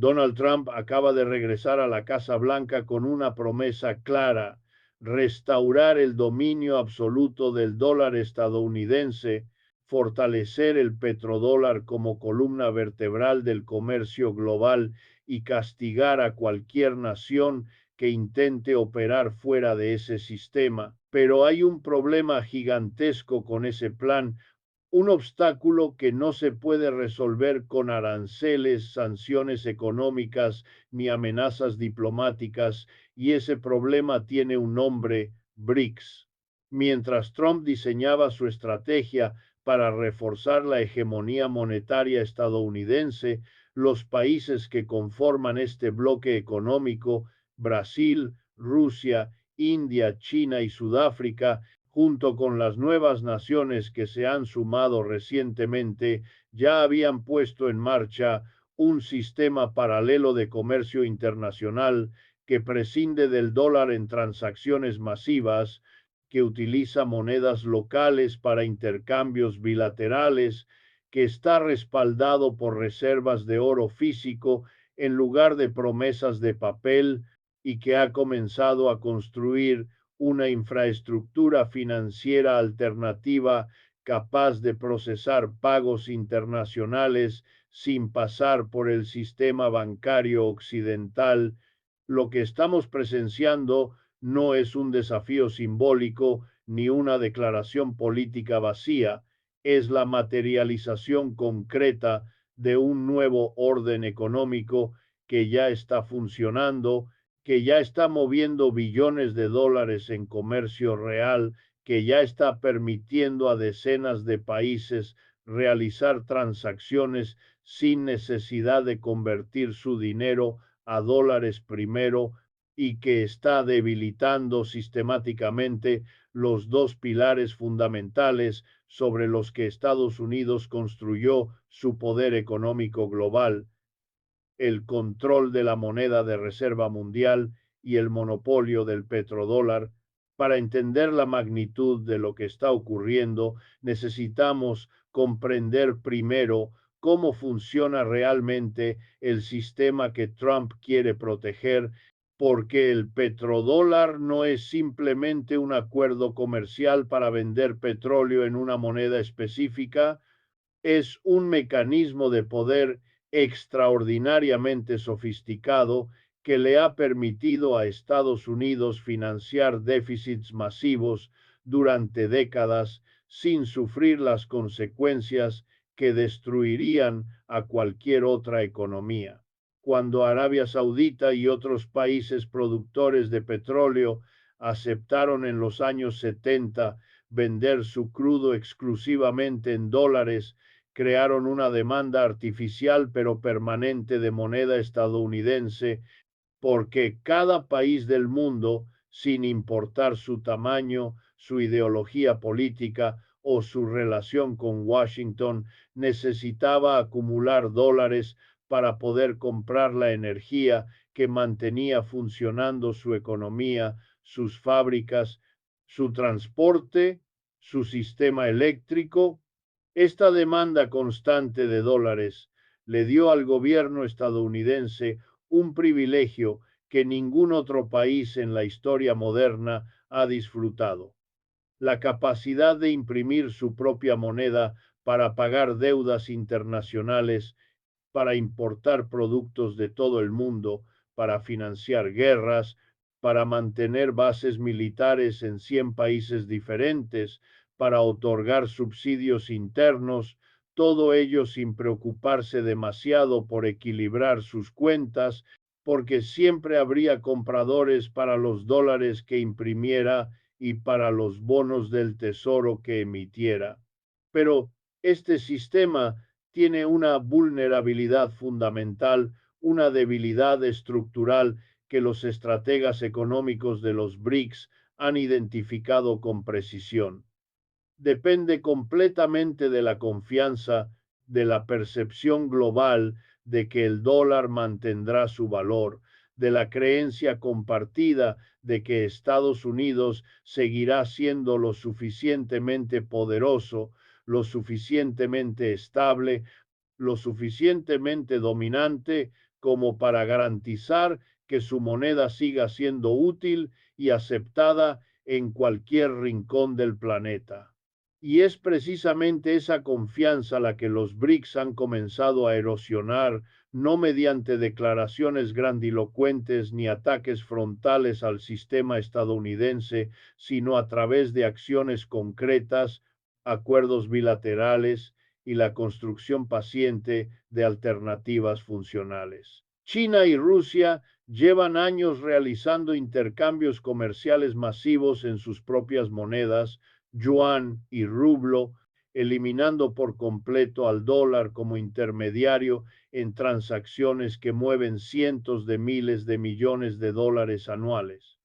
Donald Trump acaba de regresar a la Casa Blanca con una promesa clara: restaurar el dominio absoluto del dólar estadounidense, fortalecer el petrodólar como columna vertebral del comercio global y castigar a cualquier nación que intente operar fuera de ese sistema. Pero hay un problema gigantesco con ese plan, un obstáculo que no se puede resolver con aranceles, sanciones económicas ni amenazas diplomáticas, y ese problema tiene un nombre: BRICS. Mientras Trump diseñaba su estrategia para reforzar la hegemonía monetaria estadounidense, los países que conforman este bloque económico, Brasil, Rusia, India, China y Sudáfrica, junto con las nuevas naciones que se han sumado recientemente, ya habían puesto en marcha un sistema paralelo de comercio internacional que prescinde del dólar en transacciones masivas, que utiliza monedas locales para intercambios bilaterales, que está respaldado por reservas de oro físico en lugar de promesas de papel, y que ha comenzado a construir una infraestructura financiera alternativa capaz de procesar pagos internacionales sin pasar por el sistema bancario occidental. Lo que estamos presenciando no es un desafío simbólico ni una declaración política vacía, es la materialización concreta de un nuevo orden económico que ya está funcionando, que ya está moviendo billones de dólares en comercio real, que ya está permitiendo a decenas de países realizar transacciones sin necesidad de convertir su dinero a dólares primero, y que está debilitando sistemáticamente los dos pilares fundamentales sobre los que Estados Unidos construyó su poder económico global: el control de la moneda de reserva mundial y el monopolio del petrodólar. Para entender la magnitud de lo que está ocurriendo, necesitamos comprender primero cómo funciona realmente el sistema que Trump quiere proteger, porque el petrodólar no es simplemente un acuerdo comercial para vender petróleo en una moneda específica, es un mecanismo de poder extraordinariamente sofisticado que le ha permitido a Estados Unidos financiar déficits masivos durante décadas sin sufrir las consecuencias que destruirían a cualquier otra economía. Cuando Arabia Saudita y otros países productores de petróleo aceptaron en los años 70 vender su crudo exclusivamente en dólares, crearon una demanda artificial pero permanente de moneda estadounidense, porque cada país del mundo, sin importar su tamaño, su ideología política o su relación con Washington, necesitaba acumular dólares para poder comprar la energía que mantenía funcionando su economía, sus fábricas, su transporte, su sistema eléctrico. Esta demanda constante de dólares le dio al gobierno estadounidense un privilegio que ningún otro país en la historia moderna ha disfrutado: la capacidad de imprimir su propia moneda para pagar deudas internacionales, para importar productos de todo el mundo, para financiar guerras, para mantener bases militares en 100 países diferentes, para otorgar subsidios internos, todo ello sin preocuparse demasiado por equilibrar sus cuentas, porque siempre habría compradores para los dólares que imprimiera y para los bonos del tesoro que emitiera. Pero este sistema tiene una vulnerabilidad fundamental, una debilidad estructural que los estrategas económicos de los BRICS han identificado con precisión. Depende completamente de la confianza, de la percepción global de que el dólar mantendrá su valor, de la creencia compartida de que Estados Unidos seguirá siendo lo suficientemente poderoso, lo suficientemente estable, lo suficientemente dominante como para garantizar que su moneda siga siendo útil y aceptada en cualquier rincón del planeta. Y es precisamente esa confianza la que los BRICS han comenzado a erosionar, no mediante declaraciones grandilocuentes ni ataques frontales al sistema estadounidense, sino a través de acciones concretas, acuerdos bilaterales y la construcción paciente de alternativas funcionales. China y Rusia llevan años realizando intercambios comerciales masivos en sus propias monedas, yuan y rublo, eliminando por completo al dólar como intermediario en transacciones que mueven cientos de miles de millones de dólares anuales.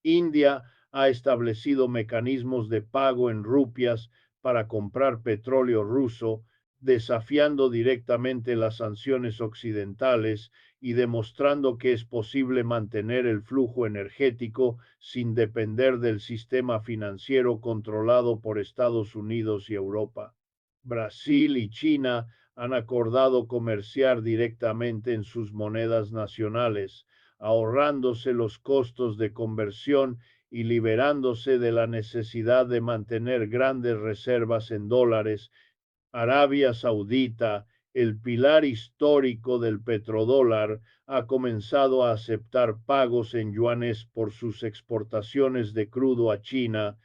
India ha establecido mecanismos de pago en rupias para comprar petróleo ruso, desafiando directamente las sanciones occidentales y demostrando que es posible mantener el flujo energético sin depender del sistema financiero controlado por Estados Unidos y Europa. Brasil y China han acordado comerciar directamente en sus monedas nacionales, ahorrándose los costos de conversión y liberándose de la necesidad de mantener grandes reservas en dólares. Arabia Saudita, el pilar histórico del petrodólar, ha comenzado a aceptar pagos en yuanes por sus exportaciones de crudo a China,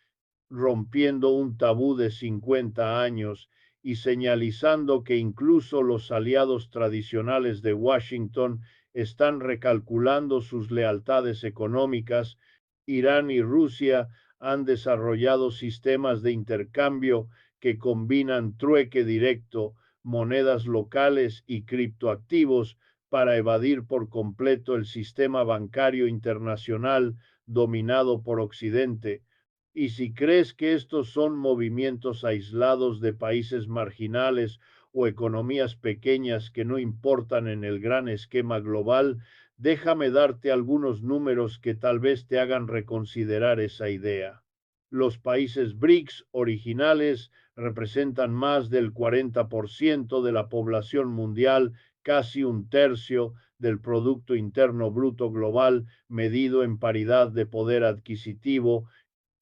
rompiendo un tabú de 50 años y señalizando que incluso los aliados tradicionales de Washington están recalculando sus lealtades económicas. Irán y Rusia han desarrollado sistemas de intercambio que combinan trueque directo, monedas locales y criptoactivos para evadir por completo el sistema bancario internacional dominado por Occidente. Y si crees que estos son movimientos aislados de países marginales o economías pequeñas que no importan en el gran esquema global, déjame darte algunos números que tal vez te hagan reconsiderar esa idea. Los países BRICS originales representan más del 40% de la población mundial, casi un tercio del Producto Interno Bruto Global medido en paridad de poder adquisitivo,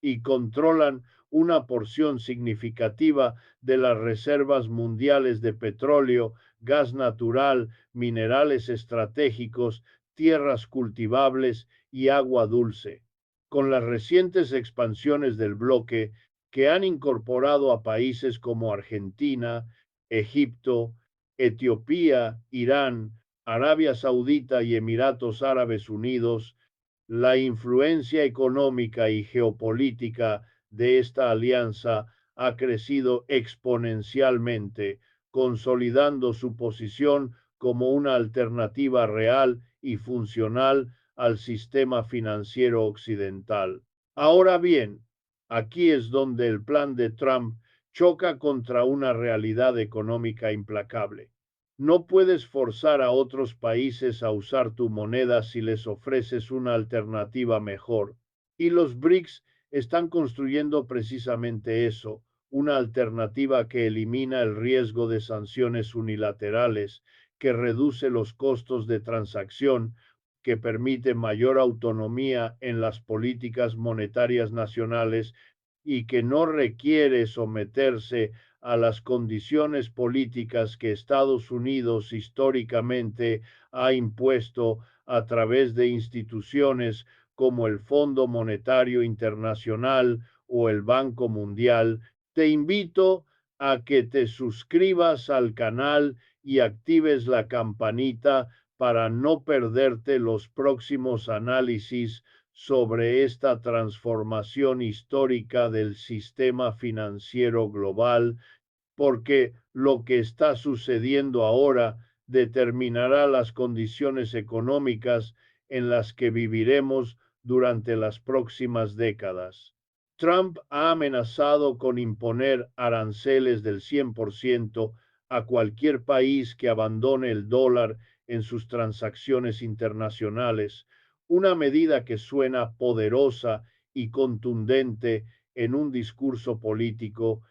y controlan una porción significativa de las reservas mundiales de petróleo, gas natural, minerales estratégicos, tierras cultivables y agua dulce. Con las recientes expansiones del bloque, que han incorporado a países como Argentina, Egipto, Etiopía, Irán, Arabia Saudita y Emiratos Árabes Unidos, la influencia económica y geopolítica de esta alianza ha crecido exponencialmente, consolidando su posición como una alternativa real y funcional al sistema financiero occidental. Ahora bien, aquí es donde el plan de Trump choca contra una realidad económica implacable. No puedes forzar a otros países a usar tu moneda si les ofreces una alternativa mejor. Y los BRICS están construyendo precisamente eso, una alternativa que elimina el riesgo de sanciones unilaterales, que reduce los costos de transacción, que permite mayor autonomía en las políticas monetarias nacionales y que no requiere someterse a las condiciones políticas que Estados Unidos históricamente ha impuesto a través de instituciones como el Fondo Monetario Internacional o el Banco Mundial. Te invito a que te suscribas al canal y actives la campanita para no perderte los próximos análisis sobre esta transformación histórica del sistema financiero global, porque lo que está sucediendo ahora determinará las condiciones económicas en las que viviremos durante las próximas décadas. Trump ha amenazado con imponer aranceles del 100% a cualquier país que abandone el dólar en sus transacciones internacionales, una medida que suena poderosa y contundente en un discurso político,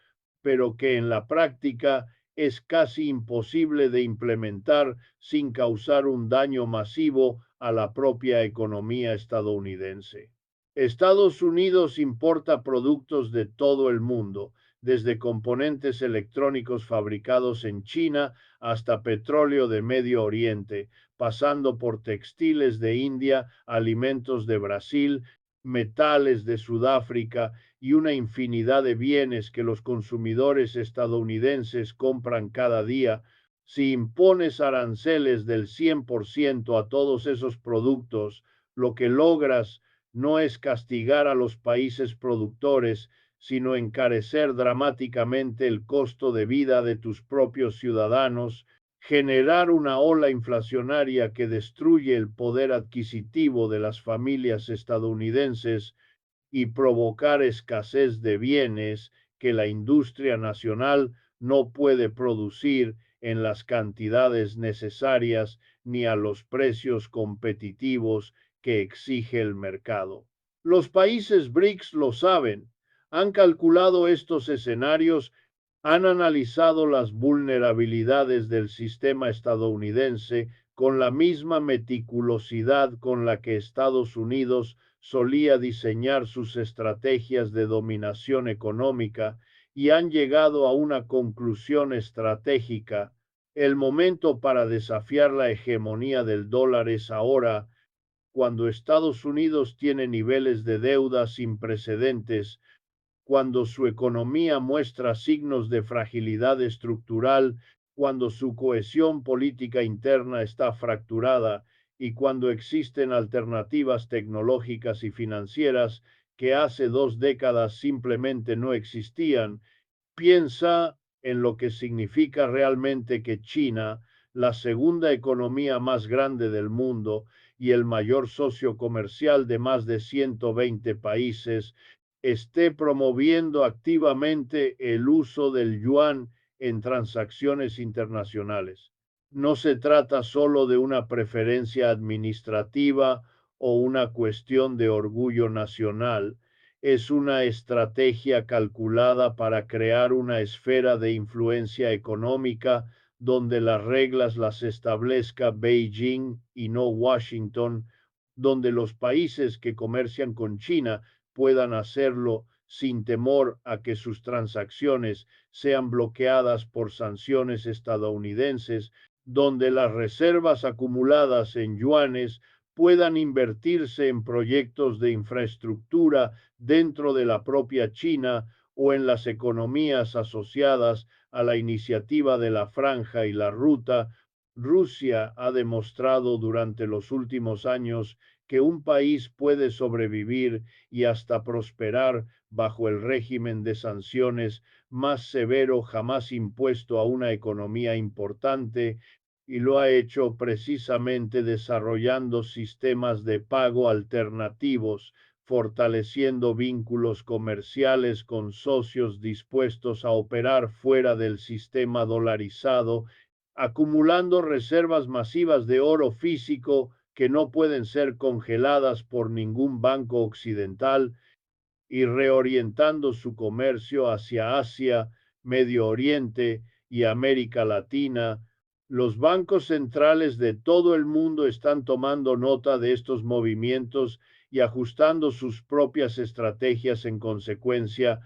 pero que en la práctica es casi imposible de implementar sin causar un daño masivo a la propia economía estadounidense. Estados Unidos importa productos de todo el mundo, desde componentes electrónicos fabricados en China hasta petróleo de Medio Oriente, pasando por textiles de India, alimentos de Brasil, metales de Sudáfrica y una infinidad de bienes que los consumidores estadounidenses compran cada día. Si impones aranceles del 100% a todos esos productos, lo que logras no es castigar a los países productores, sino encarecer dramáticamente el costo de vida de tus propios ciudadanos, generar una ola inflacionaria que destruye el poder adquisitivo de las familias estadounidenses y provocar escasez de bienes que la industria nacional no puede producir en las cantidades necesarias ni a los precios competitivos que exige el mercado. Los países BRICS lo saben, han calculado estos escenarios, han analizado las vulnerabilidades del sistema estadounidense con la misma meticulosidad con la que Estados Unidos solía diseñar sus estrategias de dominación económica y han llegado a una conclusión estratégica. El momento para desafiar la hegemonía del dólar es ahora, cuando Estados Unidos tiene niveles de deuda sin precedentes, cuando su economía muestra signos de fragilidad estructural, cuando su cohesión política interna está fracturada y cuando existen alternativas tecnológicas y financieras que hace 2 décadas simplemente no existían. Piensa en lo que significa realmente que China, la segunda economía más grande del mundo y el mayor socio comercial de más de 120 países, esté promoviendo activamente el uso del yuan en transacciones internacionales. No se trata solo de una preferencia administrativa o una cuestión de orgullo nacional, es una estrategia calculada para crear una esfera de influencia económica donde las reglas las establezca Beijing y no Washington, donde los países que comercian con China puedan hacerlo sin temor a que sus transacciones sean bloqueadas por sanciones estadounidenses, donde las reservas acumuladas en yuanes puedan invertirse en proyectos de infraestructura dentro de la propia China o en las economías asociadas a la iniciativa de la Franja y la Ruta. Rusia ha demostrado durante los últimos años que un país puede sobrevivir y hasta prosperar bajo el régimen de sanciones más severo jamás impuesto a una economía importante, y lo ha hecho precisamente desarrollando sistemas de pago alternativos, fortaleciendo vínculos comerciales con socios dispuestos a operar fuera del sistema dolarizado, acumulando reservas masivas de oro físico que no pueden ser congeladas por ningún banco occidental y reorientando su comercio hacia Asia, Medio Oriente y América Latina. Los bancos centrales de todo el mundo están tomando nota de estos movimientos y ajustando sus propias estrategias en consecuencia,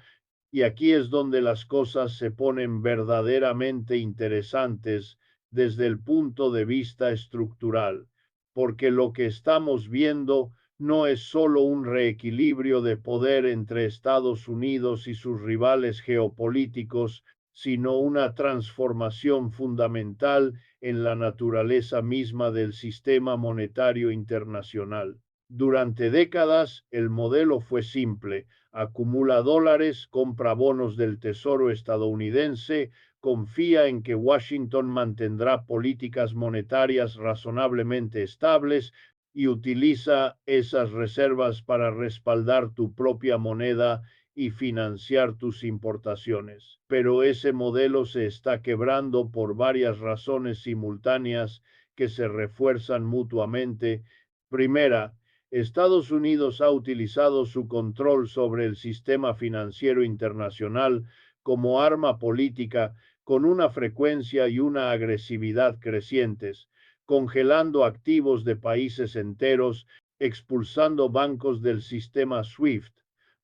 y aquí es donde las cosas se ponen verdaderamente interesantes desde el punto de vista estructural, porque lo que estamos viendo no es solo un reequilibrio de poder entre Estados Unidos y sus rivales geopolíticos, sino una transformación fundamental en la naturaleza misma del sistema monetario internacional. Durante décadas, el modelo fue simple: acumula dólares, compra bonos del Tesoro estadounidense, confía en que Washington mantendrá políticas monetarias razonablemente estables y utiliza esas reservas para respaldar tu propia moneda y financiar tus importaciones. Pero ese modelo se está quebrando por varias razones simultáneas que se refuerzan mutuamente. Primera, Estados Unidos ha utilizado su control sobre el sistema financiero internacional como arma política, con una frecuencia y una agresividad crecientes, congelando activos de países enteros, expulsando bancos del sistema SWIFT,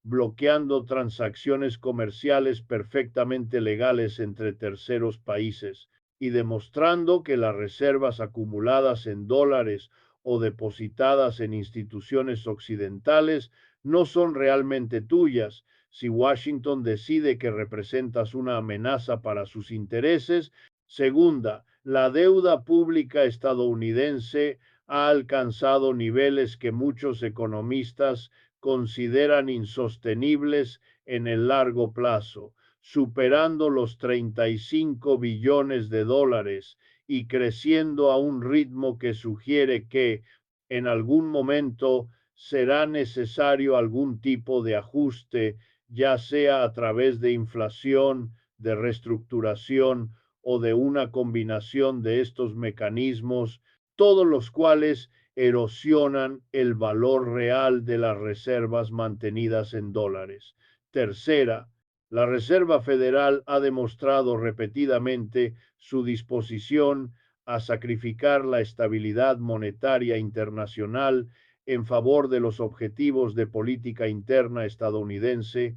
bloqueando transacciones comerciales perfectamente legales entre terceros países y demostrando que las reservas acumuladas en dólares o depositadas en instituciones occidentales no son realmente tuyas. Si Washington decide que representas una amenaza para sus intereses. Segunda, la deuda pública estadounidense ha alcanzado niveles que muchos economistas consideran insostenibles en el largo plazo, superando los 35 billones de dólares y creciendo a un ritmo que sugiere que en algún momento será necesario algún tipo de ajuste, ya sea a través de inflación, de reestructuración o de una combinación de estos mecanismos, todos los cuales erosionan el valor real de las reservas mantenidas en dólares. Tercera, la Reserva Federal ha demostrado repetidamente su disposición a sacrificar la estabilidad monetaria internacional en favor de los objetivos de política interna estadounidense,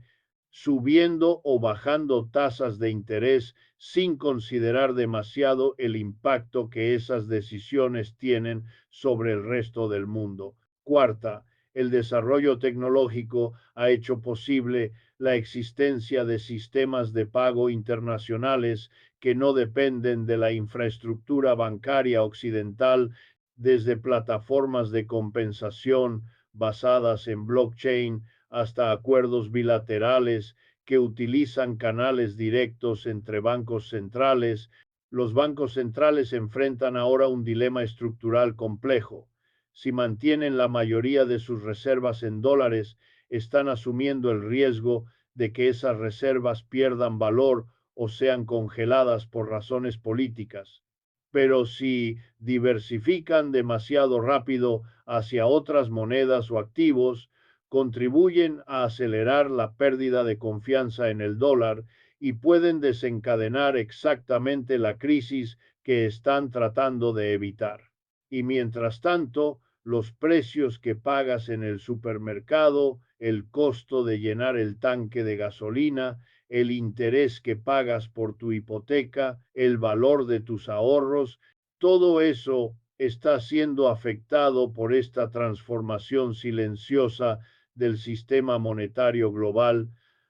subiendo o bajando tasas de interés sin considerar demasiado el impacto que esas decisiones tienen sobre el resto del mundo. Cuarta, el desarrollo tecnológico ha hecho posible la existencia de sistemas de pago internacionales que no dependen de la infraestructura bancaria occidental, desde plataformas de compensación basadas en blockchain hasta acuerdos bilaterales que utilizan canales directos entre bancos centrales. Los bancos centrales enfrentan ahora un dilema estructural complejo. Si mantienen la mayoría de sus reservas en dólares, están asumiendo el riesgo de que esas reservas pierdan valor o sean congeladas por razones políticas. Pero si diversifican demasiado rápido hacia otras monedas o activos, contribuyen a acelerar la pérdida de confianza en el dólar y pueden desencadenar exactamente la crisis que están tratando de evitar. Y mientras tanto, los precios que pagas en el supermercado, el costo de llenar el tanque de gasolina, el interés que pagas por tu hipoteca, el valor de tus ahorros, todo eso está siendo afectado por esta transformación silenciosa del sistema monetario global,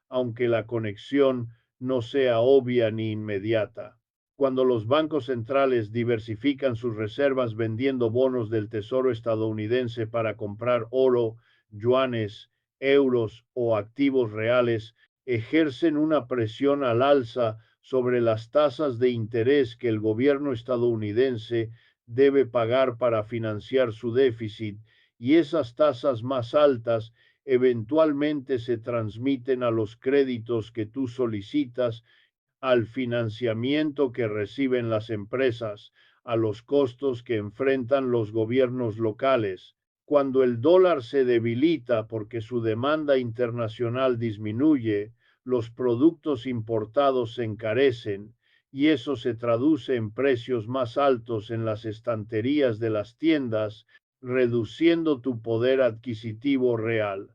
aunque la conexión no sea obvia ni inmediata. Cuando los bancos centrales diversifican sus reservas vendiendo bonos del Tesoro estadounidense para comprar oro, yuanes, euros o activos reales, ejercen una presión al alza sobre las tasas de interés que el gobierno estadounidense debe pagar para financiar su déficit, y esas tasas más altas eventualmente se transmiten a los créditos que tú solicitas, al financiamiento que reciben las empresas, a los costos que enfrentan los gobiernos locales. Cuando el dólar se debilita porque su demanda internacional disminuye, los productos importados se encarecen y eso se traduce en precios más altos en las estanterías de las tiendas, reduciendo tu poder adquisitivo real.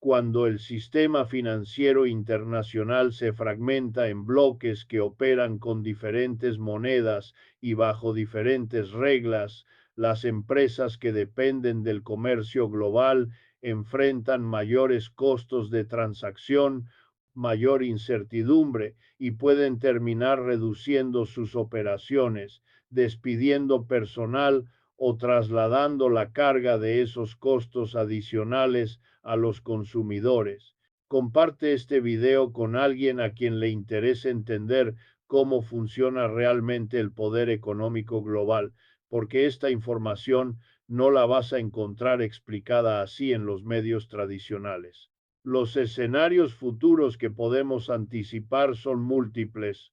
Cuando el sistema financiero internacional se fragmenta en bloques que operan con diferentes monedas y bajo diferentes reglas, las empresas que dependen del comercio global enfrentan mayores costos de transacción, mayor incertidumbre y pueden terminar reduciendo sus operaciones, despidiendo personal o trasladando la carga de esos costos adicionales a los consumidores. Comparte este video con alguien a quien le interese entender cómo funciona realmente el poder económico global, porque esta información no la vas a encontrar explicada así en los medios tradicionales. Los escenarios futuros que podemos anticipar son múltiples.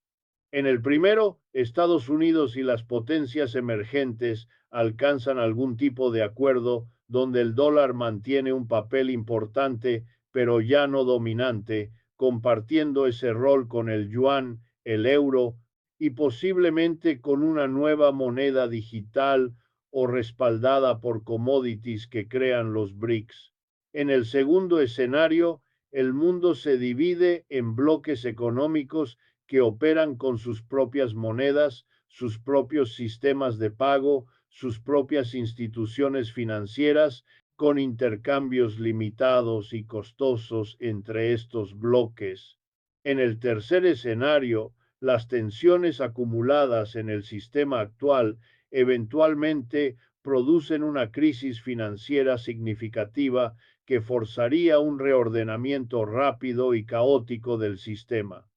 En el primero, Estados Unidos y las potencias emergentes alcanzan algún tipo de acuerdo donde el dólar mantiene un papel importante, pero ya no dominante, compartiendo ese rol con el yuan, el euro y posiblemente con una nueva moneda digital o respaldada por commodities que crean los BRICS. En el segundo escenario, el mundo se divide en bloques económicos que operan con sus propias monedas, sus propios sistemas de pago, sus propias instituciones financieras, con intercambios limitados y costosos entre estos bloques. En el tercer escenario, las tensiones acumuladas en el sistema actual eventualmente producen una crisis financiera significativa que forzaría un reordenamiento rápido y caótico del sistema.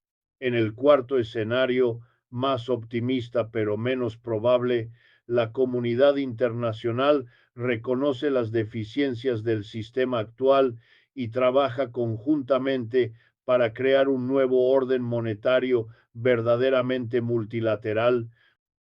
En el cuarto escenario, más optimista pero menos probable, la comunidad internacional reconoce las deficiencias del sistema actual y trabaja conjuntamente para crear un nuevo orden monetario verdaderamente multilateral.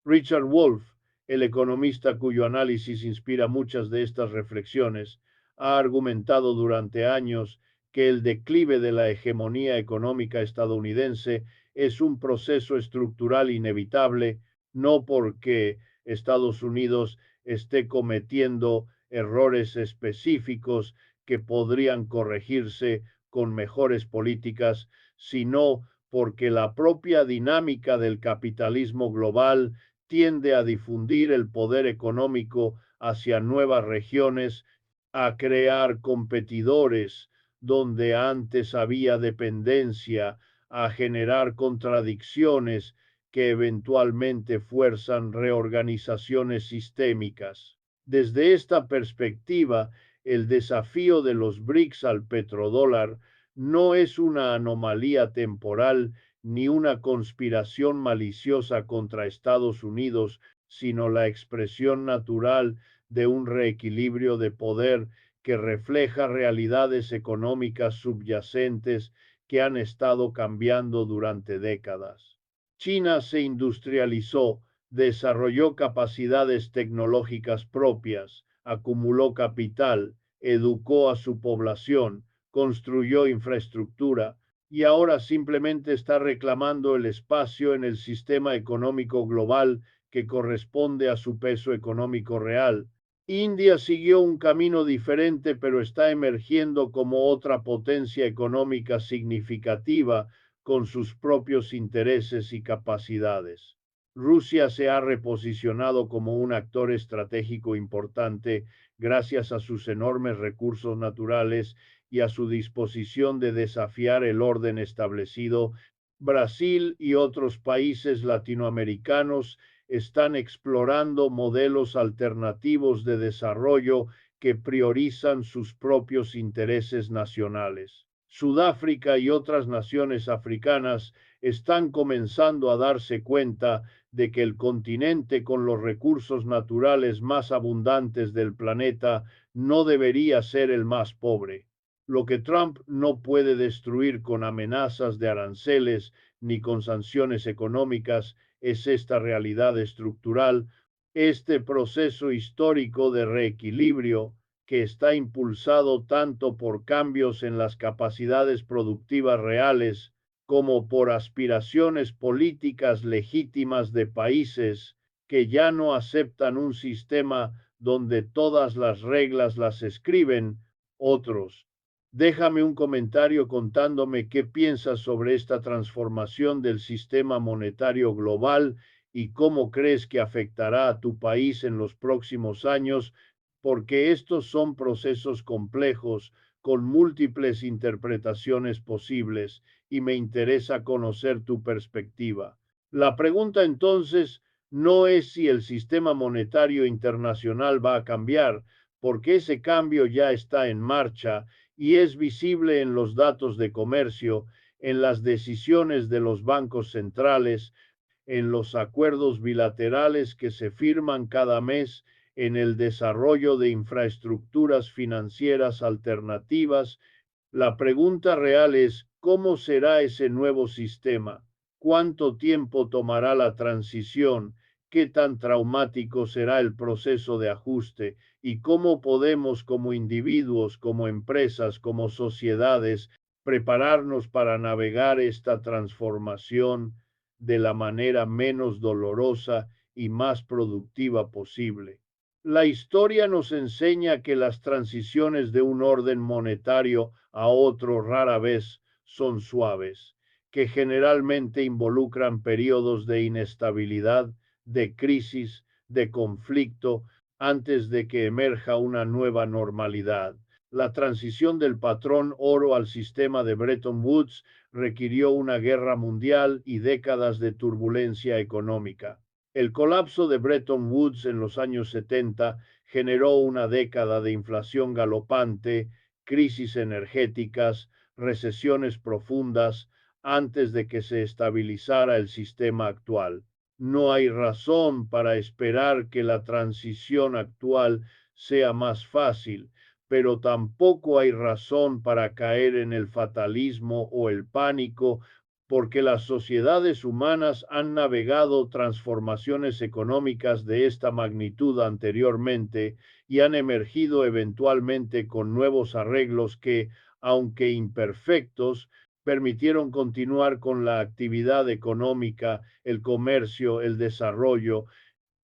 Richard Wolff, el economista cuyo análisis inspira muchas de estas reflexiones, ha argumentado durante años que el declive de la hegemonía económica estadounidense es un proceso estructural inevitable, no porque Estados Unidos esté cometiendo errores específicos que podrían corregirse con mejores políticas, sino porque la propia dinámica del capitalismo global tiende a difundir el poder económico hacia nuevas regiones, a crear competidores donde antes había dependencia, a generar contradicciones que eventualmente fuerzan reorganizaciones sistémicas. Desde esta perspectiva, el desafío de los BRICS al petrodólar no es una anomalía temporal ni una conspiración maliciosa contra Estados Unidos, sino la expresión natural de un reequilibrio de poder que refleja realidades económicas subyacentes que han estado cambiando durante décadas. China se industrializó, desarrolló capacidades tecnológicas propias, acumuló capital, educó a su población, construyó infraestructura y ahora simplemente está reclamando el espacio en el sistema económico global que corresponde a su peso económico real. India siguió un camino diferente, pero está emergiendo como otra potencia económica significativa con sus propios intereses y capacidades. Rusia se ha reposicionado como un actor estratégico importante gracias a sus enormes recursos naturales y a su disposición de desafiar el orden establecido. Brasil y otros países latinoamericanos están explorando modelos alternativos de desarrollo que priorizan sus propios intereses nacionales. Sudáfrica y otras naciones africanas están comenzando a darse cuenta de que el continente con los recursos naturales más abundantes del planeta no debería ser el más pobre. Lo que Trump no puede destruir con amenazas de aranceles ni con sanciones económicas es esta realidad estructural, este proceso histórico de reequilibrio que está impulsado tanto por cambios en las capacidades productivas reales como por aspiraciones políticas legítimas de países que ya no aceptan un sistema donde todas las reglas las escriben otros. Déjame un comentario contándome qué piensas sobre esta transformación del sistema monetario global y cómo crees que afectará a tu país en los próximos años, porque estos son procesos complejos con múltiples interpretaciones posibles y me interesa conocer tu perspectiva. La pregunta entonces no es si el sistema monetario internacional va a cambiar, porque ese cambio ya está en marcha y es visible en los datos de comercio, en las decisiones de los bancos centrales, en los acuerdos bilaterales que se firman cada mes, en el desarrollo de infraestructuras financieras alternativas. La pregunta real es, ¿cómo será ese nuevo sistema? ¿Cuánto tiempo tomará la transición? ¿Qué tan traumático será el proceso de ajuste? ¿Y cómo podemos como individuos, como empresas, como sociedades, prepararnos para navegar esta transformación? de la manera menos dolorosa y más productiva posible. La historia nos enseña que las transiciones de un orden monetario a otro rara vez son suaves, que generalmente involucran periodos de inestabilidad, de crisis, de conflicto, antes de que emerja una nueva normalidad. La transición del patrón oro al sistema de Bretton Woods requirió una guerra mundial y décadas de turbulencia económica. El colapso de Bretton Woods en los años 70 generó una década de inflación galopante, crisis energéticas, recesiones profundas, antes de que se estabilizara el sistema actual. No hay razón para esperar que la transición actual sea más fácil, pero tampoco hay razón para caer en el fatalismo o el pánico, porque las sociedades humanas han navegado transformaciones económicas de esta magnitud anteriormente y han emergido eventualmente con nuevos arreglos que, aunque imperfectos, permitieron continuar con la actividad económica, el comercio, el desarrollo.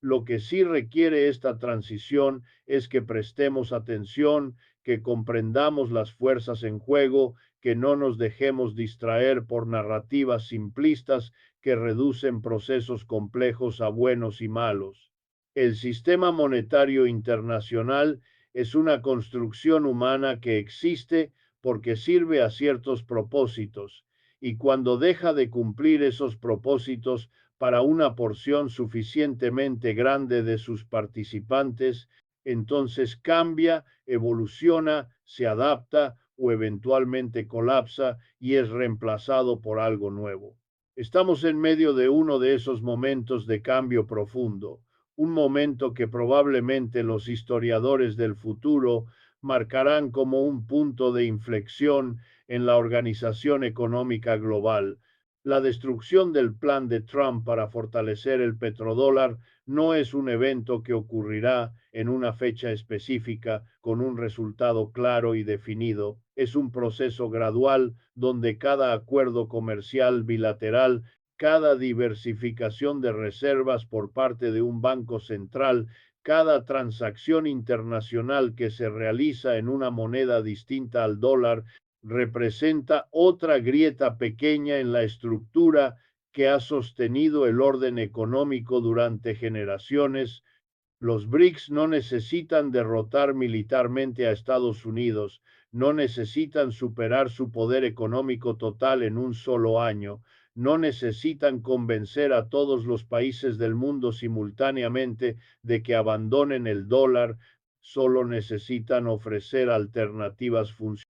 Lo que sí requiere esta transición es que prestemos atención, que comprendamos las fuerzas en juego, que no nos dejemos distraer por narrativas simplistas que reducen procesos complejos a buenos y malos. El sistema monetario internacional es una construcción humana que existe porque sirve a ciertos propósitos, y cuando deja de cumplir esos propósitos, para una porción suficientemente grande de sus participantes, entonces cambia, evoluciona, se adapta o eventualmente colapsa y es reemplazado por algo nuevo. Estamos en medio de uno de esos momentos de cambio profundo, un momento que probablemente los historiadores del futuro marcarán como un punto de inflexión en la organización económica global. La destrucción del plan de Trump para fortalecer el petrodólar no es un evento que ocurrirá en una fecha específica con un resultado claro y definido. Es un proceso gradual donde cada acuerdo comercial bilateral, cada diversificación de reservas por parte de un banco central, cada transacción internacional que se realiza en una moneda distinta al dólar representa otra grieta pequeña en la estructura que ha sostenido el orden económico durante generaciones. Los BRICS no necesitan derrotar militarmente a Estados Unidos, no necesitan superar su poder económico total en un solo año, no necesitan convencer a todos los países del mundo simultáneamente de que abandonen el dólar, solo necesitan ofrecer alternativas funcionales.